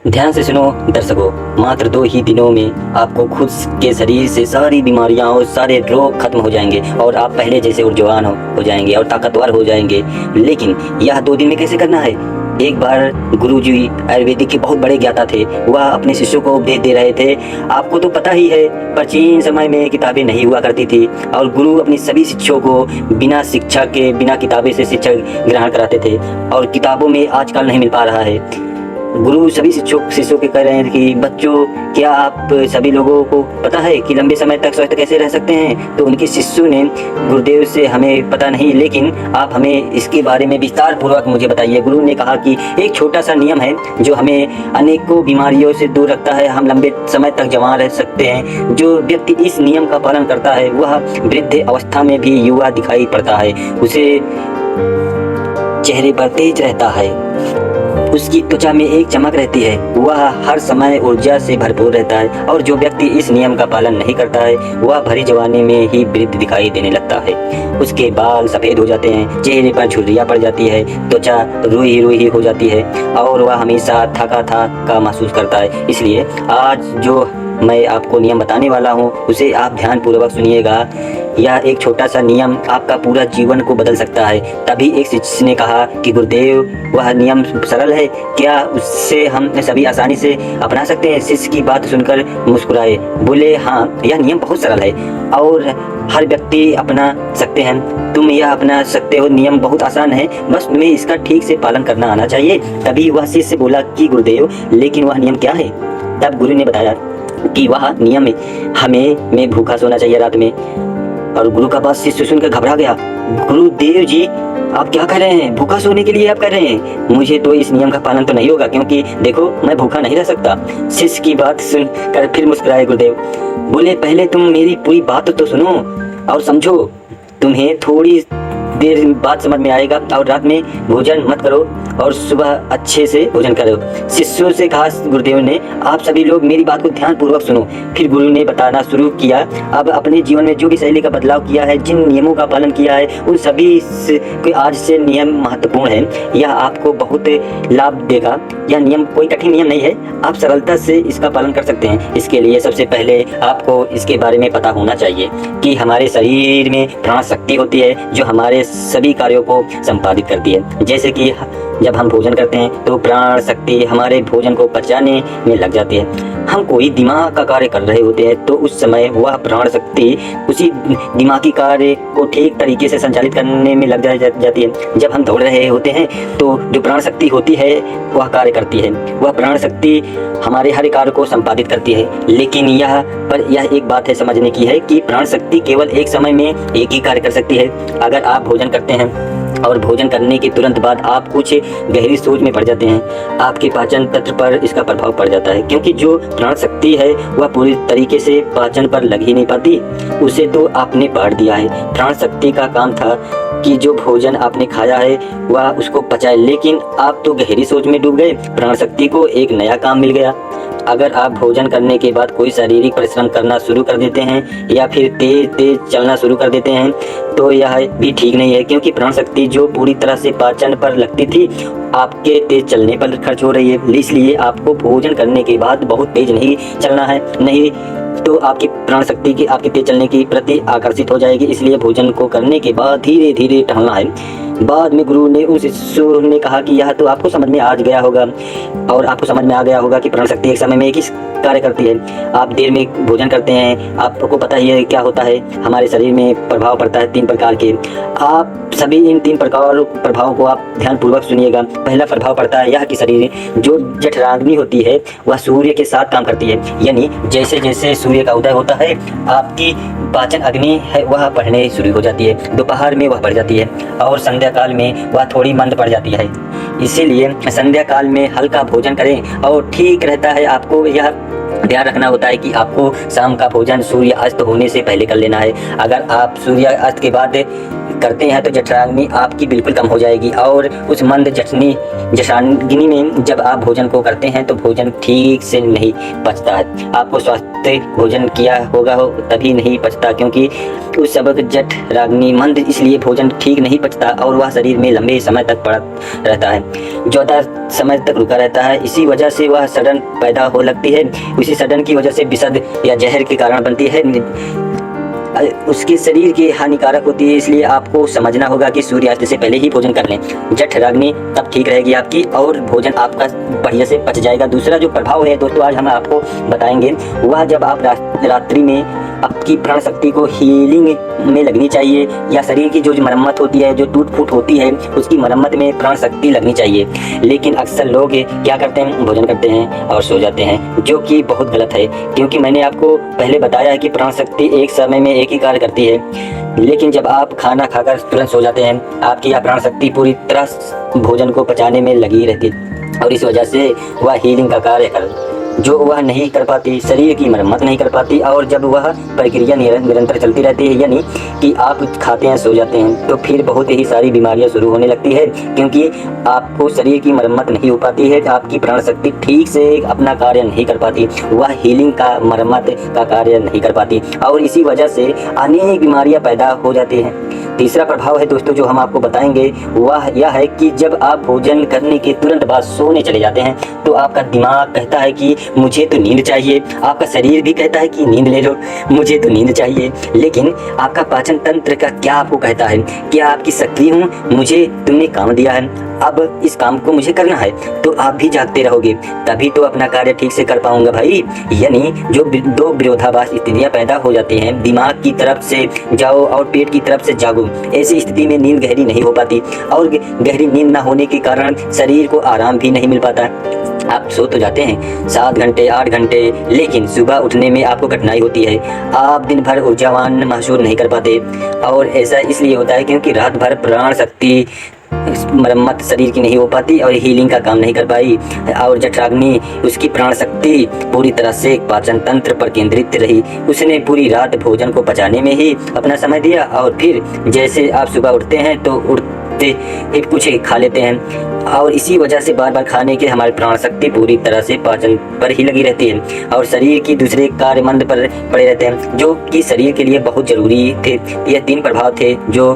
ध्यान से सुनो दर्शकों, मात्र 2 ही दिनों में आपको खुद के शरीर से सारी बीमारियां और सारे रोग खत्म हो जाएंगे और आप पहले जैसे ऊर्जावान हो जाएंगे और ताकतवर हो जाएंगे। लेकिन यह 2 दिन में कैसे करना है? एक बार गुरुजी आयुर्वेदिक के बहुत बड़े ज्ञाता थे। वह अपने शिष्यों को उपदेश दे रहे थे। आपको तो पता ही है, प्राचीन समय में किताबें नहीं हुआ करती थी और गुरु अपनी सभी शिष्यों को बिना शिक्षा के, बिना किताबें से शिक्षा ग्रहण कराते थे और किताबों में आजकल नहीं मिल पा रहा है। गुरु सभी शिष्यों के कह रहे हैं कि बच्चों, क्या आप सभी लोगों को पता है कि लंबे समय तक स्वस्थ कैसे रह सकते हैं? तो उनके शिष्यों ने गुरुदेव से हमें पता नहीं, लेकिन आप हमें इसके बारे में विस्तार पूर्वक मुझे बताइए। गुरु ने कहा कि एक छोटा सा नियम है जो हमें अनेकों बीमारियों से दूर रखता है। हम लंबे समय तक जवान रह सकते हैं। जो व्यक्ति इस नियम का पालन करता है वह वृद्ध अवस्था में भी युवा दिखाई पड़ता है। उसे चेहरे पर तेज रहता है, उसकी त्वचा में एक चमक रहती है, वह हर समय ऊर्जा से भरपूर रहता है। और जो व्यक्ति इस नियम का पालन नहीं करता है वह भरी जवानी में ही वृद्ध दिखाई देने लगता है। उसके बाल सफ़ेद हो जाते हैं, चेहरे पर झुर्रियाँ पड़ जाती है, त्वचा रुई रुई हो जाती है और वह हमेशा थका थका महसूस करता है। इसलिए आज जो मैं आपको नियम बताने वाला हूँ उसे आप ध्यान पूर्वक सुनिएगा। यह एक छोटा सा नियम आपका पूरा जीवन को बदल सकता है। तभी एक शिष्य ने कहा कि गुरुदेव, वह नियम सरल है, क्या उससे हम सभी आसानी से अपना सकते हैं? शिष्य की बात सुनकर मुस्कुराए, बोले, हाँ, यह नियम बहुत सरल है और हर व्यक्ति अपना सकते हैं। तुम यह अपना सकते हो, नियम बहुत आसान है, बस तुम्हें इसका ठीक से पालन करना आना चाहिए। तभी वह शिष्य बोला कि गुरुदेव, लेकिन वह नियम क्या है? तब गुरु ने बताया कि वह नियम मैं भूखा सोना चाहिए रात में। और गुरु का बात शिष्य सुनकर घबरा गया। गुरुदेव जी, आप क्या कर रहे हैं? भूखा सोने के लिए आप कर रहे हैं? मुझे तो इस नियम का पालन तो नहीं होगा, क्योंकि देखो मैं भूखा नहीं रह सकता। शिष्य की बात सुनकर फिर मुस्कुराए गुरुदेव। बोले, पहले तुम मेरी पूरी बात तो सुनो और समझो। तुम्हें थोड़ी देर बाद समझ में आएगा। और रात में भोजन मत करो और सुबह अच्छे से भोजन करो। शिष्यों से कहा गुरुदेव ने, आप सभी लोग मेरी बात को ध्यान पूर्वक सुनो। फिर गुरु ने बताना शुरू किया। अब अपने जीवन में जो भी शैली का बदलाव किया है, जिन नियमों का पालन किया है, उन सभी के आज से नियम महत्वपूर्ण है। यह आपको बहुत लाभ देगा। यह नियम कोई कठिन नियम नहीं है, आप सरलता से इसका पालन कर सकते हैं। इसके लिए सबसे पहले आपको इसके बारे में पता होना चाहिए कि हमारे शरीर में प्राण शक्ति होती है जो हमारे सभी कार्यों को संपादित करती है। जैसे कि जब हम भोजन करते हैं तो प्राण शक्ति हमारे भोजन को पचाने में लग जाती है। हम कोई दिमाग का कार्य कर रहे होते हैं तो उस समय वह प्राण शक्ति उसी दिमागी कार्य को ठीक तरीके से संचालित करने में लग जाती है। जब हम दौड़ रहे होते हैं तो जो प्राण शक्ति होती है वह कार्य करती है। वह प्राण शक्ति हमारे हर कार्य को संपादित करती है। लेकिन यह एक बात है समझने की है कि प्राण शक्ति केवल एक समय में एक ही कार्य कर सकती है। अगर आप भोजन करते हैं और भोजन करने के तुरंत बाद आप कुछ गहरी सोच में पड़ जाते हैं, आपके पाचन तंत्र पर इसका प्रभाव पड़ जाता है, क्योंकि जो प्राण शक्ति है वह पूरी तरीके से पाचन पर लग ही नहीं पाती। उसे तो आपने बांट दिया है। प्राण शक्ति का काम था कि जो भोजन आपने खाया है वह उसको पचाए, लेकिन आप तो गहरी सोच में डूब गए। प्राण शक्ति को एक नया काम मिल गया। अगर आप भोजन करने के बाद कोई शारीरिक परिश्रम करना शुरू कर देते हैं या फिर तेज चलना शुरू कर देते हैं तो यह भी ठीक नहीं है, क्योंकि प्राण शक्ति जो पूरी तरह से पाचन पर लगती थी आपके तेज चलने पर खर्च हो रही है। इसलिए आपको भोजन करने के बाद बहुत तेज नहीं चलना है, नहीं तो आपकी प्राण शक्ति की आपके तेज चलने की प्रति आकर्षित हो जाएगी। इसलिए भोजन को करने के बाद धीरे धीरे टहलना है। बाद में गुरु ने उस शिष्य ने कहा कि यह तो आपको समझ में आ गया होगा और आपको समझ में आ गया होगा कि प्राण शक्ति एक समय में एक ही कार्य करती है। आप देर में भोजन करते हैं, आपको पता ही है क्या होता है, हमारे शरीर में प्रभाव पड़ता है 3 प्रकार के। आप सभी इन 3 प्रभावों को आप ध्यान पूर्वक सुनिएगा। पहला प्रभाव पड़ता है यह कि शरीर जो जठराग्नि होती है वह सूर्य के साथ काम करती है। यानी जैसे जैसे सूर्य का उदय होता है आपकी पाचन अग्नि है वह बढ़ने शुरू हो जाती है। दोपहर में वह बढ़ जाती है और संध्या काल में वह थोड़ी मंद पड़ जाती है। इसीलिए संध्या काल में हल्का भोजन करें और ठीक रहता है। आपको यह ध्यान रखना होता है कि आपको शाम का भोजन सूर्य अस्त होने से पहले कर लेना है। अगर आप सूर्य अस्त के बाद करते हैं तो जठराग्नि आपकी बिल्कुल कम हो जाएगी। और उस मंद जठराग्नि में जब आप भोजन को करते हैं तो भोजन ठीक से नहीं पचता है। आपको स्वास्थ्य भोजन किया होगा हो तभी नहीं पचता, क्योंकि उस सबक जठराग्नि मंद इसलिए भोजन ठीक नहीं पचता और वह शरीर में लंबे समय तक पड़ा रहता है, ज़्यादा समय तक रुका रहता है। इसी वजह से वह सड़न पैदा हो लगती है। उसी सड़न की वजह से विषद या जहर के कारण बनती है, उसके शरीर की हानिकारक होती है। इसलिए आपको समझना होगा कि सूर्यास्त से पहले ही भोजन कर लें। जठराग्नि तब ठीक रहेगी आपकी और भोजन आपका बढ़िया से पच जाएगा। दूसरा जो प्रभाव है दोस्तों आज हम आपको बताएंगे, वह जब आप रात्रि में आपकी प्राण शक्ति को हीलिंग में लगनी चाहिए, या शरीर की जो मरम्मत होती है, जो टूट फूट होती है, उसकी मरम्मत में प्राण शक्ति लगनी चाहिए। लेकिन अक्सर लोग क्या करते हैं, भोजन करते हैं और सो जाते हैं, जो कि बहुत गलत है। क्योंकि मैंने आपको पहले बताया है कि प्राण शक्ति एक समय में एक ही कार्य करती है। लेकिन जब आप खाना खाकर तुरंत सो जाते हैं, आपकी यह प्राण शक्ति पूरी तरह भोजन को पचाने में लगी रहती है और इस वजह से वह हीलिंग का कार्य जो वह नहीं कर पाती, शरीर की मरम्मत नहीं कर पाती। और जब वह प्रक्रिया निरंतर चलती रहती है, यानी कि आप खाते हैं सो जाते हैं, तो फिर बहुत ही सारी बीमारियां शुरू होने लगती है, क्योंकि आपको शरीर की मरम्मत नहीं हो पाती है। आपकी प्राण शक्ति ठीक से अपना कार्य नहीं कर पाती, वह हीलिंग का मरम्मत का कार्य नहीं कर पाती और इसी वजह से अनेक बीमारियां पैदा हो जाती हैं। तीसरा प्रभाव है दोस्तों जो हम आपको बताएंगे, वह यह है कि जब आप भोजन करने के तुरंत बाद सोने चले जाते हैं तो आपका दिमाग कहता है कि मुझे तो नींद चाहिए, आपका शरीर भी कहता है कि नींद ले लो, मुझे तो नींद चाहिए। लेकिन आपका पाचन तंत्र का क्या आपको कहता है, क्या आपकी सक्रिय हूँ, मुझे तुमने काम दिया है, अब इस काम को मुझे करना है, तो आप भी जागते रहोगे, तभी तो अपना कार्य ठीक से कर पाऊंगा भाई। यानी जो दो विरोधाभास स्थितियां पैदा हो जाती हैं, दिमाग की तरफ से जाओ और पेट की तरफ से जागो, ऐसी स्थिति में नींद गहरी नहीं हो पाती और गहरी नींद ना होने के कारण शरीर को आराम भी नहीं मिल पाता। आप सो तो जाते हैं 7 घंटे 8 घंटे, लेकिन सुबह उठने में आपको कठिनाई होती है, आप दिन भर ऊर्जावान महसूस नहीं कर पाते। और ऐसा इसलिए होता है क्योंकि रात भर प्राण शक्ति मरम्मत शरीर की नहीं हो पाती और हीलिंग का काम नहीं कर पाई और जठराग्नि उसकी प्राण शक्ति पूरी तरह से पाचन तंत्र पर केंद्रित रही। उसने पूरी रात भोजन को पचाने में ही अपना समय दिया और फिर जैसे आप सुबह उठते हैं तो एक कुछ खा लेते हैं और इसी वजह से बार बार खाने के हमारी प्राण शक्ति पूरी तरह से पाचन पर ही लगी रहती है और शरीर की दूसरे कार्य मंद पर पड़े रहते हैं, जो कि शरीर के लिए बहुत जरूरी थे। यह 3 प्रभाव थे जो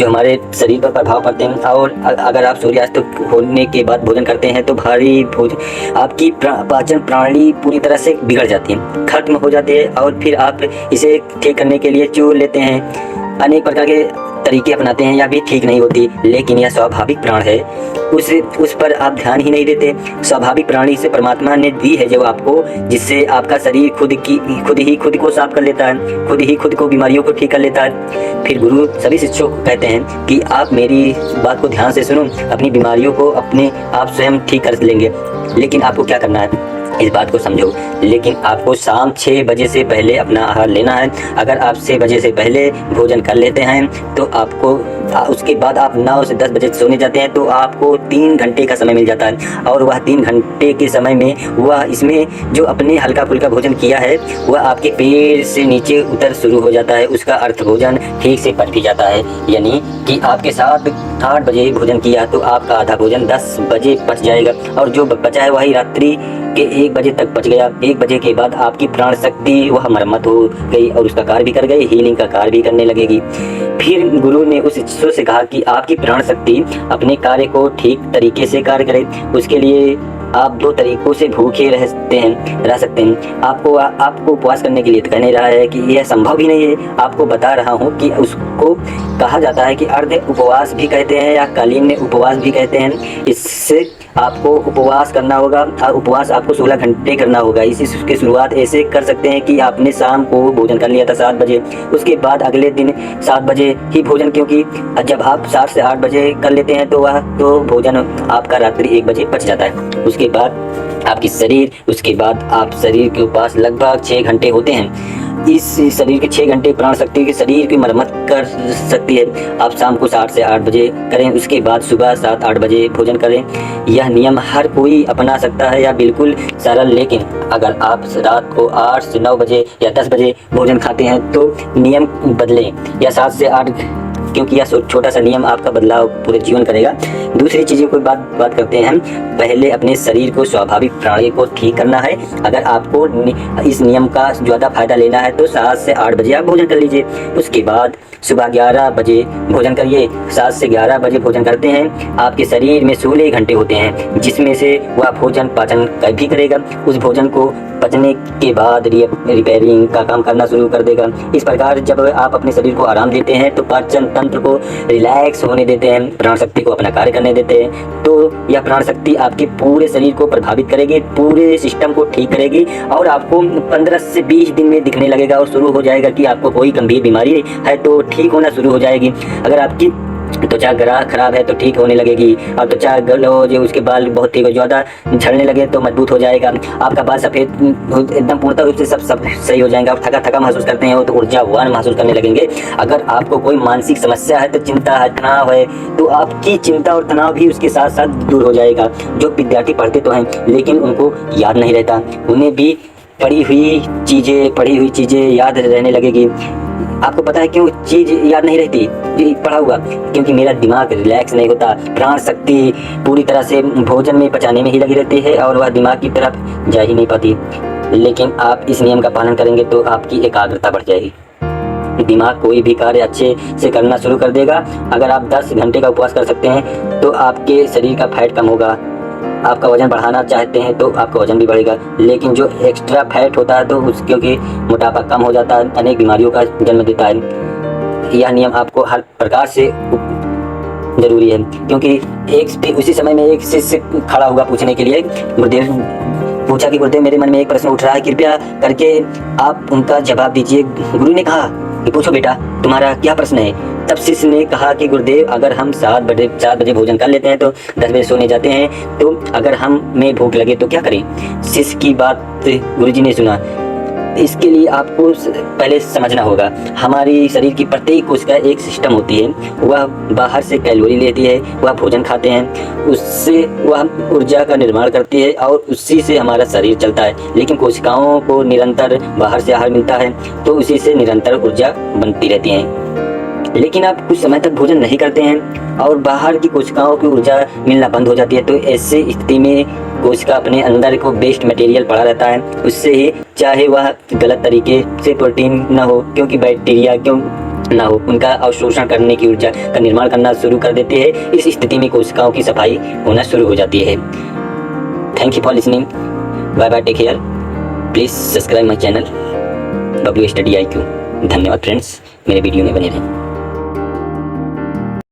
हमारे शरीर पर प्रभाव पड़ते हैं। और अगर आप सूर्यास्त होने के बाद भोजन करते हैं तो भारी भोजन आपकी पाचन प्रणाली पूरी तरह से बिगड़ जाती है, खत्म हो जाती है और फिर आप इसे ठीक करने के लिए चूर लेते हैं, अनेक प्रकार के तरीके अपनाते हैं, या भी ठीक नहीं होती। लेकिन यह स्वाभाविक प्राण है, उस पर आप ध्यान ही नहीं देते। स्वाभाविक प्राणी से परमात्मा ने दी है जो आपको, जिससे आपका शरीर खुद ही खुद को साफ कर लेता है, खुद ही खुद को बीमारियों को ठीक कर लेता है। फिर गुरु सभी शिष्यों को कहते हैं कि आप मेरी बात को ध्यान से सुनो, अपनी बीमारियों को अपने आप स्वयं ठीक कर लेंगे। लेकिन आपको क्या करना है, इस बात को समझो। लेकिन आपको शाम 6 बजे से पहले अपना आहार लेना है। अगर आप 6 बजे से पहले भोजन कर लेते हैं तो आपको उसके बाद आप 9 से 10 बजे सोने जाते हैं तो आपको 3 घंटे का समय मिल जाता है और वह 3 घंटे के समय में वह इसमें जो अपने हल्का फुल्का भोजन किया है वह आपके पेट से नीचे उतर शुरू हो जाता है। उसका अर्थ भोजन ठीक से पच भी जाता है, यानी कि आपके साथ 8 बजे भोजन किया तो आपका आधा भोजन 10 बजे पच जाएगा और जो बचा है वही रात्रि के 1 बजे तक पच गया। 1 बजे के बाद आपकी प्राण शक्ति वह मरम्मत हो गई और उसका कार्य भी कर गई, हीलिंग का कार्य भी करने लगेगी। फिर गुरु ने उस शिष्य से कहा कि आपकी प्राण शक्ति अपने कार्य को ठीक तरीके से कार्य करे, उसके लिए आप 2 तरीकों से भूखे रह सकते हैं। आपको उपवास करने के लिए कह नहीं रहा है कि यह संभव भी नहीं है, आपको बता रहा हूँ कि उसको कहा जाता है कि अर्ध उपवास भी कहते हैं या कालीन उपवास भी कहते हैं। इससे आपको उपवास करना होगा और उपवास आपको 16 घंटे करना होगा। इसकी शुरुआत ऐसे कर सकते हैं कि आपने शाम को भोजन कर लिया था 7 बजे, उसके बाद अगले दिन 7 बजे ही भोजन, क्योंकि जब आप 7 से 8 बजे कर लेते हैं तो भोजन आपका रात्रि 1 बजे पच जाता है। उसके बाद उसके बाद आप शरीर के पास लगभग 6 घंटे होते हैं। इस शरीर के 6 घंटे प्राण शक्ति के शरीर की मरम्मत कर सकती है। आप शाम को 7 से 8 बजे करें, उसके बाद सुबह 7-8 बजे भोजन करें। यह नियम हर कोई अपना सकता है या बिल्कुल सरल, लेकिन अगर आप रात को 8 से 9 बजे या 10 बजे भोजन खाते हैं तो नियम बदलें या 7 से 8 क्योंकि यह छोटा सा नियम आपका बदलाव पूरे जीवन करेगा। दूसरी चीज़ों को बात करते हैं हम। पहले अपने शरीर को स्वाभाविक प्रणाली को ठीक करना है। अगर आपको इस नियम का ज़्यादा फायदा लेना है तो 7 से 8 बजे आप भोजन कर लीजिए। उसके बाद सुबह 11 बजे भोजन करिए। 7 से 11 बजे भोजन करते हैं, आपके शरीर में 16 घंटे होते हैं, जिसमें से वह भोजन पाचन भी करेगा। उस भोजन को पचने के बाद रिपेयरिंग का काम करना शुरू कर देगा। इस प्रकार जब आप अपने शरीर को आराम देते हैं तो पाचन तंत्र को रिलैक्स होने देते हैं, प्राण शक्ति को अपना कार्य करने देते हैं, तो यह प्राण शक्ति आपके पूरे शरीर को प्रभावित करेगी, पूरे सिस्टम को ठीक करेगी और आपको 15 से 20 दिन में दिखने लगेगा और शुरू हो जाएगा कि आपको कोई गंभीर बीमारी है तो ठीक होना शुरू हो जाएगी। अगर आपकी त्वचा खराब है तो ठीक होने लगेगी, और त्वचा गलो जो उसके बाल बहुत ही ज़्यादा झड़ने लगे तो मजबूत हो जाएगा। आपका बाल सफ़ेद एकदम पूर्णतः रूप से सब सही हो जाएगा। आप थका महसूस करते हैं तो ऊर्जावान महसूस करने लगेंगे। अगर आपको कोई मानसिक समस्या है तो चिंता है, तनाव है, तो आपकी चिंता और तनाव भी उसके साथ साथ दूर हो जाएगा। जो विद्यार्थी पढ़ते तो हैं लेकिन उनको याद नहीं रहता, उन्हें भी पढ़ी हुई चीज़ें याद रहने लगेगी। आपको पता है क्यों चीज़ याद नहीं रहती? पढ़ा हुआ, क्योंकि मेरा दिमाग रिलैक्स नहीं होता, प्राण शक्ति पूरी तरह से भोजन में पचाने में ही लगी रहती है और वह दिमाग की तरफ जा ही नहीं पाती। लेकिन आप इस नियम का पालन करेंगे तो आपकी एकाग्रता बढ़ जाएगी, दिमाग कोई भी कार्य अच्छे से करना शुरू कर देगा। अगर आप 10 घंटे का उपवास कर सकते हैं तो आपके शरीर का फैट कम होगा। आपका वजन बढ़ाना चाहते हैं तो आपका वजन भी बढ़ेगा, लेकिन जो एक्स्ट्रा फैट होता है तो क्योंकि मोटापा कम हो जाता है, अनेक बीमारियों का जन्म देता है। यह नियम आपको हर प्रकार से जरूरी है, क्योंकि उसी समय में एक शिष्य खड़ा हुआ पूछने के लिए। गुरुदेव पूछा कि गुरुदेव मेरे मन में एक प्रश्न उठ रहा है, कृपया करके आप उनका जवाब दीजिए। गुरु ने कहा कि पूछो बेटा, तुम्हारा क्या प्रश्न है? तब शिष्य ने कहा कि गुरुदेव अगर हम 7 बजे भोजन कर लेते हैं तो 10 बजे सोने जाते हैं, तो अगर हमें भूख लगे तो क्या करें? शिष्य की बात गुरुजी ने सुना। इसके लिए आपको पहले समझना होगा, हमारी शरीर की प्रत्येक कोशिका एक सिस्टम होती है। वह बाहर से कैलोरी लेती है, वह भोजन खाते हैं, उससे वह ऊर्जा का निर्माण करती है और उसी से हमारा शरीर चलता है। लेकिन कोशिकाओं को निरंतर बाहर से आहार मिलता है तो उसी से निरंतर ऊर्जा बनती रहती है। लेकिन आप कुछ समय तक भोजन नहीं करते हैं और बाहर की कोशिकाओं की ऊर्जा मिलना बंद हो जाती है, तो ऐसी स्थिति में कोशिका अपने अंदर को वेस्ट मटेरियल पड़ा रहता है, उससे ही चाहे वह गलत तरीके से प्रोटीन ना हो, क्योंकि बैक्टीरिया क्यों ना हो, उनका अवशोषण करने की ऊर्जा का निर्माण करना शुरू कर देते हैं। इस स्थिति में कोशिकाओं की सफाई होना शुरू हो जाती है। Thank you for listening, bye bye, take care, please subscribe my channel WStudyIQ। धन्यवाद फ्रेंड्स, मेरे वीडियो में बने रहें।